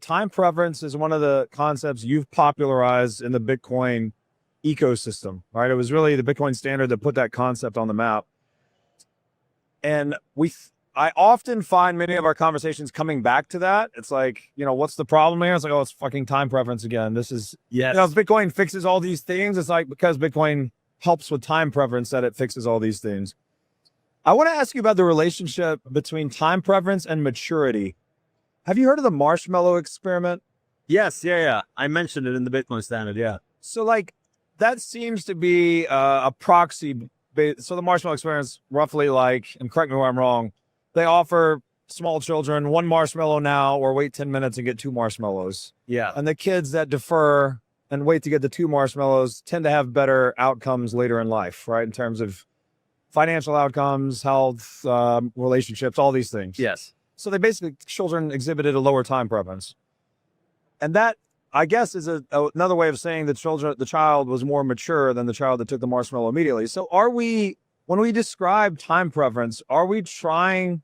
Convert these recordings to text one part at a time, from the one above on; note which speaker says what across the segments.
Speaker 1: time preference is one of the concepts you've popularized in the Bitcoin ecosystem, right? It was really the Bitcoin standard that put that concept on the map. And I often find many of our conversations coming back to that. It's like, what's the problem here? It's like, oh, it's fucking time preference again. This is,
Speaker 2: Yes.
Speaker 1: if Bitcoin fixes all these things, it's like because Bitcoin helps with time preference that it fixes all these things. I want to ask you about the relationship between time preference and maturity. Have you heard of the Marshmallow experiment?
Speaker 2: Yes. Yeah. I mentioned it in the Bitcoin standard. Yeah.
Speaker 1: So like that seems to be a proxy. So the Marshmallow experiment is roughly like, and correct me where I'm wrong, they offer small children 1 marshmallow now or wait 10 minutes and get 2 marshmallows.
Speaker 2: Yeah.
Speaker 1: And the kids that defer and wait to get the 2 marshmallows tend to have better outcomes later in life, right? In terms of financial outcomes, health, relationships, all these things.
Speaker 2: Yes.
Speaker 1: So they basically, children exhibited a lower time preference. And that, I guess, is another way of saying that the child was more mature than the child that took the marshmallow immediately. So when we describe time preference, are we describing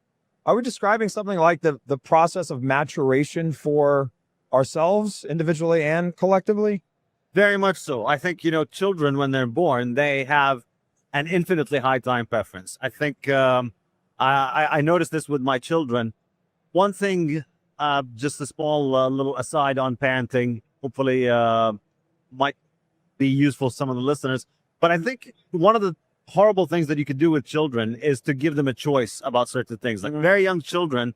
Speaker 1: something like the process of maturation for ourselves individually and collectively?
Speaker 2: Very much so. I think, children, when they're born, they have an infinitely high time preference. I think I noticed this with my children. One thing, just a small little aside on parenting, hopefully might be useful to some of the listeners. But I think one of the horrible things that you could do with children is to give them a choice about certain things. Like very young children,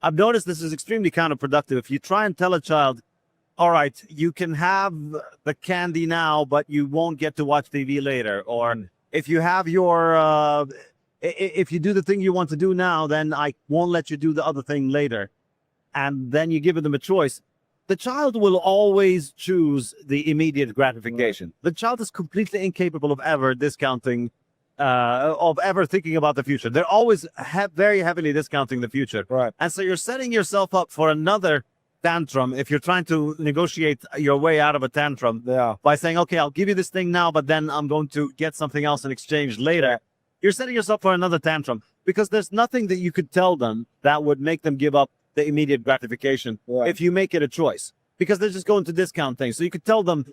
Speaker 2: I've noticed this is extremely counterproductive. If you try and tell a child, all right, you can have the candy now, but you won't get to watch TV later. Or if you have if you do the thing you want to do now, then I won't let you do the other thing later. And then you give them a choice. The child will always choose the immediate gratification. The child is completely incapable of ever discounting, of ever thinking about the future. They're always very heavily discounting the future.
Speaker 1: Right.
Speaker 2: And so you're setting yourself up for another tantrum if you're trying to negotiate your way out of a tantrum by saying, okay, I'll give you this thing now, but then I'm going to get something else in exchange later. You're setting yourself for another tantrum because there's nothing that you could tell them that would make them give up the immediate gratification if you make it a choice, because they're just going to discount things. So you could tell them,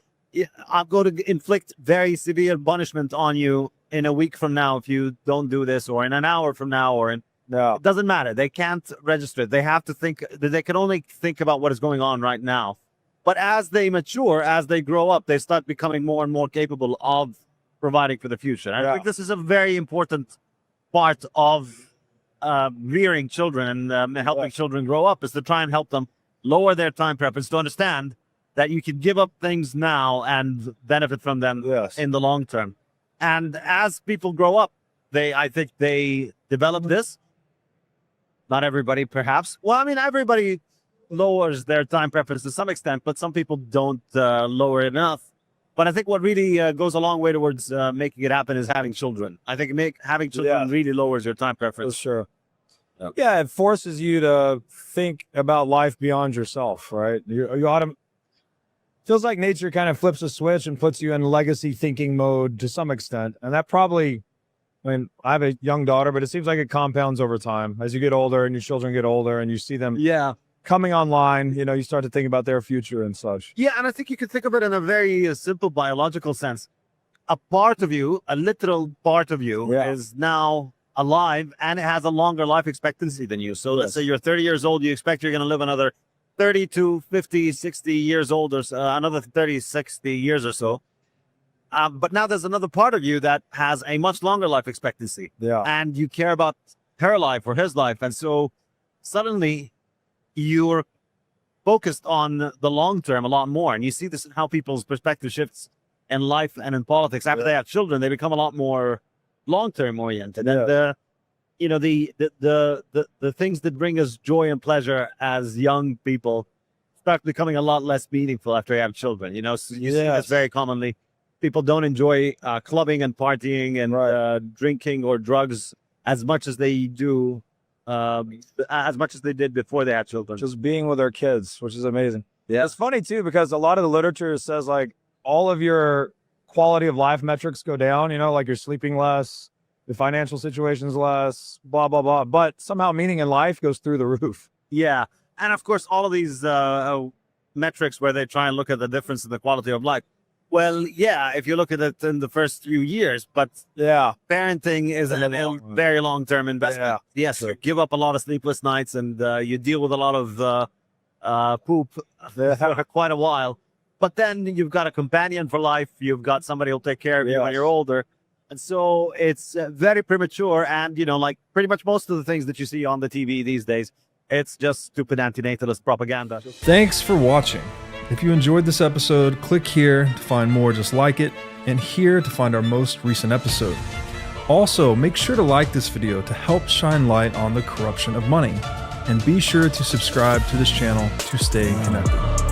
Speaker 2: I'm going to inflict very severe punishment on you in a week from now if you don't do this, or in an hour from now, or in it doesn't matter. They can't register it. They have to think. They can only think about what is going on right now. But as they mature, as they grow up, they start becoming more and more capable of providing for the future. And I think this is a very important part of rearing children and helping children grow up, is to try and help them lower their time preference, to understand that you can give up things now and benefit from them in the long term. And as people grow up, I think they develop this. Not everybody, perhaps. Well, I mean, everybody lowers their time preference to some extent, but some people don't lower it enough. But I think what really goes a long way towards making it happen is having children. I think having children really lowers your time preference.
Speaker 1: For sure. Yeah, it forces you to think about life beyond yourself, right? Feels like nature kind of flips a switch and puts you in legacy thinking mode to some extent. And that probably, I have a young daughter, but it seems like it compounds over time. As you get older and your children get older and you see them coming online, you start to think about their future and such.
Speaker 2: Yeah, and I think you could think of it in a very simple biological sense. A part of you, a literal part of you, is now alive, and it has a longer life expectancy than you. So let's say you're 30 years old, you expect you're going to live another 30 to 50, 60 years old, or another 30, 60 years or so. But now there's another part of you that has a much longer life expectancy. And you care about her life or his life. And so suddenly you're focused on the long term a lot more. And you see this in how people's perspective shifts in life and in politics. After they have children, they become a lot more long-term oriented. And the things that bring us joy and pleasure as young people start becoming a lot less meaningful after you have children. So you see this very commonly. People don't enjoy clubbing and partying and drinking or drugs as much as they do, as much as they did before they had children.
Speaker 1: Just being with their kids, which is amazing. Yeah, it's funny too, because a lot of the literature says like all of your quality of life metrics go down, like you're sleeping less, the financial situation's less, blah, blah, blah. But somehow meaning in life goes through the roof.
Speaker 2: Yeah. And of course, all of these metrics where they try and look at the difference in the quality of life. Well, yeah, if you look at it in the first few years, but parenting is a very long-term investment. Yes, you give up a lot of sleepless nights, and you deal with a lot of poop for quite a while. But then you've got a companion for life. You've got somebody who'll take care of you when you're older. And so it's very premature. And, you know, like pretty much most of the things that you see on the TV these days, it's just stupid antinatalist propaganda.
Speaker 3: Thanks for watching. If you enjoyed this episode, click here to find more just like it, and here to find our most recent episode. Also, make sure to like this video to help shine light on the corruption of money, and be sure to subscribe to this channel to stay connected.